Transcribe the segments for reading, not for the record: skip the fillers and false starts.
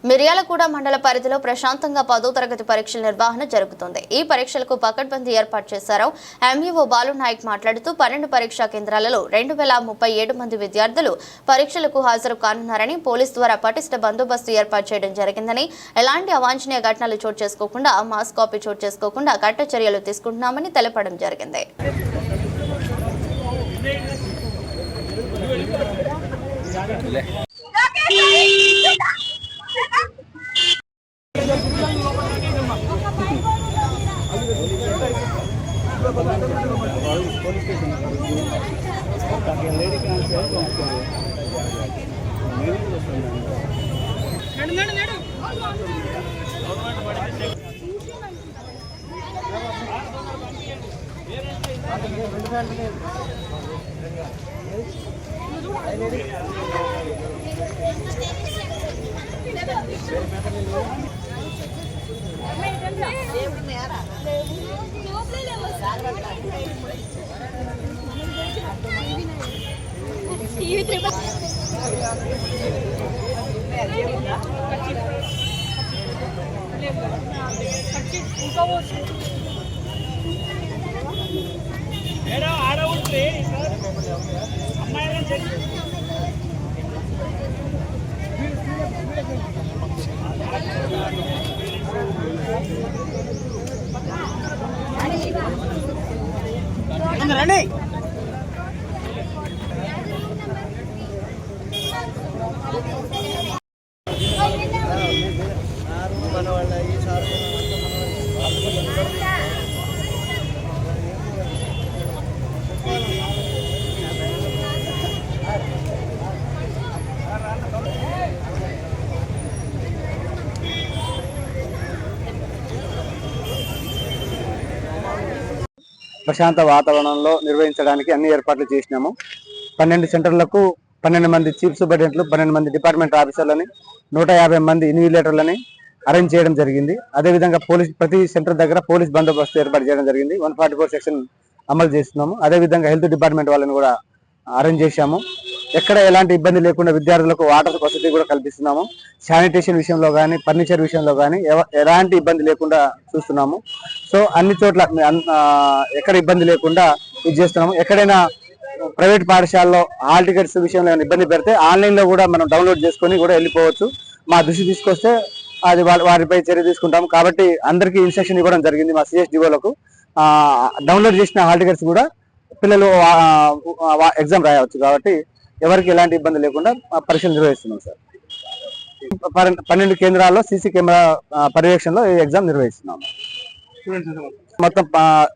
మిర్యాలగూడ మండల పరిధిలో ప్రశాంతంగా 10వ తరగతి పరీక్షల నిర్వహణ జరుగుతుంది. ఈ పరీక్షలకు పకడ్బందీ ఏర్పాటు చేశారు. ఎంఈఓ బాలు నాయక్ మాట్లాడుతూ 12 పరీక్షా కేంద్రాలలో 2037 మంది విద్యార్థులు పరీక్షలకు హాజరు కానున్నారని, పోలీసు ద్వారా పటిష్ట బందోబస్తు ఏర్పాటు చేయడం జరిగిందని, ఎలాంటి అవాంఛనీయ ఘటనలు చోటు చేసుకోకుండా, మాస్ కాపీ చోటు చేసుకోకుండా కఠిన చర్యలు తీసుకుంటున్నామని తెలపడం జరిగింది. ప్రశాంత వాతావరణంలో నిర్వహించడానికి అన్ని ఏర్పాట్లు చేసినాము. 12 సెంటర్లకు 12 మంది చీఫ్ సూపరింటెండెంట్లు, 12 మంది డిపార్ట్మెంట్ ఆఫీసర్లని, 150 మంది ఇన్విజిలేటర్లని అరేంజ్ చేయడం జరిగింది. అదేవిధంగా ప్రతి సెంటర్ దగ్గర పోలీస్ బందోబస్తు ఏర్పాటు చేయడం జరిగింది. 144 సెక్షన్ అమలు చేస్తున్నాము. అదేవిధంగా హెల్త్ డిపార్ట్మెంట్ వాళ్ళని కూడా అరేంజ్ చేశాము. ఎక్కడ ఎలాంటి ఇబ్బంది లేకుండా విద్యార్థులకు వాటర్ వసతి కూడా కల్పిస్తున్నాము. శానిటేషన్ విషయంలో కానీ, ఫర్నిచర్ విషయంలో కానీ ఎలాంటి ఇబ్బంది లేకుండా చూస్తున్నాము. సో అన్ని చోట్ల ఎక్కడ ఇబ్బంది లేకుండా ఇది చేస్తున్నాము. ఎక్కడైనా ప్రైవేట్ పాఠశాలలో హాల్ టికెట్స్ విషయంలో ఏమైనా ఇబ్బంది పెడితే ఆన్లైన్లో కూడా మనం డౌన్లోడ్ చేసుకొని కూడా వెళ్ళిపోవచ్చు. మా దృష్టి తీసుకొస్తే అది వారిపై చర్య తీసుకుంటాము. కాబట్టి అందరికీ ఇన్స్ట్రక్షన్ ఇవ్వడం జరిగింది మా సిఎస్డిఓలకు. డౌన్లోడ్ చేసిన హాల్ టికెట్స్ కూడా పిల్లలు ఎగ్జామ్ రాయవచ్చు. కాబట్టి ఎవరికి ఎలాంటి ఇబ్బంది లేకుండా పరీక్షలు నిర్వహిస్తున్నాం సార్. 12 కేంద్రాల్లో సీసీ కెమెరా పర్యవేక్షణలో ఈ ఎగ్జామ్ నిర్వహిస్తున్నాము. మొత్తం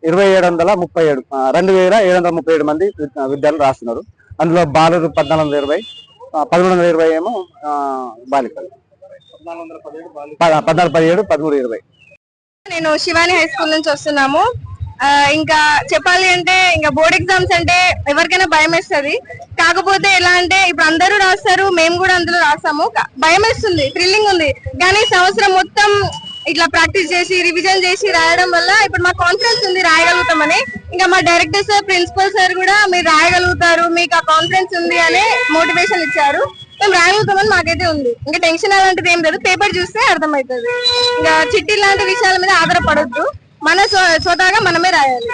2737 మంది విద్యార్థులు రాస్తున్నారు. అందులో బాలురు 1420, 1320 ఏమో బాలికలు. 1417, 1320. నేను శివాని హై స్కూల్ నుంచి వస్తున్నాము. ఇంకా చెప్పాలి అంటే ఇంకా బోర్డ్ ఎగ్జామ్స్ అంటే ఎవరికైనా భయం వేస్తుంది. కాకపోతే ఎలా అంటే ఇప్పుడు అందరూ రాస్తారు, మేము కూడా అందులో రాసాము. భయం వేస్తుంది, థ్రిల్లింగ్ ఉంది. కానీ సంవత్సరం మొత్తం ఇట్లా ప్రాక్టీస్ చేసి రివిజన్ చేసి రాయడం వల్ల ఇప్పుడు మాకు కాన్ఫిడెన్స్ ఉంది, రాయగలుగుతామని. ఇంకా మా డైరెక్టర్ సార్, ప్రిన్సిపల్ సార్ కూడా మీరు రాయగలుగుతారు, మీకు ఆ కాన్ఫిడెన్స్ ఉంది అనే మోటివేషన్ ఇచ్చారు. మేము రాయగలుగుతామని మాకైతే ఉంది. ఇంకా టెన్షన్ అలాంటిది ఏం లేదు, పేపర్ చూస్తే అర్థమవుతుంది. ఇంకా చిట్టి లాంటి విషయాల మీద ఆధారపడొద్దు, మన స్వతహాగా మనమే రాయాలి.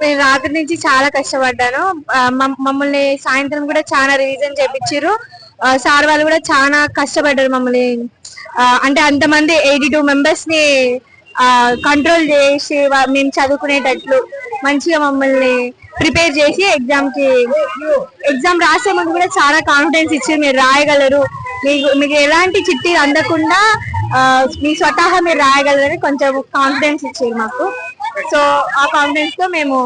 నేను రాత్రి నుంచి చాలా కష్టపడ్డాను. మమ్మల్ని సాయంత్రం కూడా చాలా రివిజన్ చేపించారు. సార్ వాళ్ళు కూడా చాలా కష్టపడ్డారు మమ్మల్ని. అంటే అంతమంది 82 మెంబర్స్ ని కంట్రోల్ చేసి మేము చదువుకునేటట్లు మంచిగా మమ్మల్ని ప్రిపేర్ చేసి ఎగ్జామ్ రాసే ముందు కూడా చాలా కాన్ఫిడెన్స్ ఇచ్చి మీరు రాయగలరు, మీకు ఎలాంటి చిట్టి అందకుండా మీ స్వతహా మీరు రాయగలరని కొంచెం కాన్ఫిడెన్స్ ఇచ్చారు మాకు. సో ఆ కాన్ఫిడెన్స్ తో మేము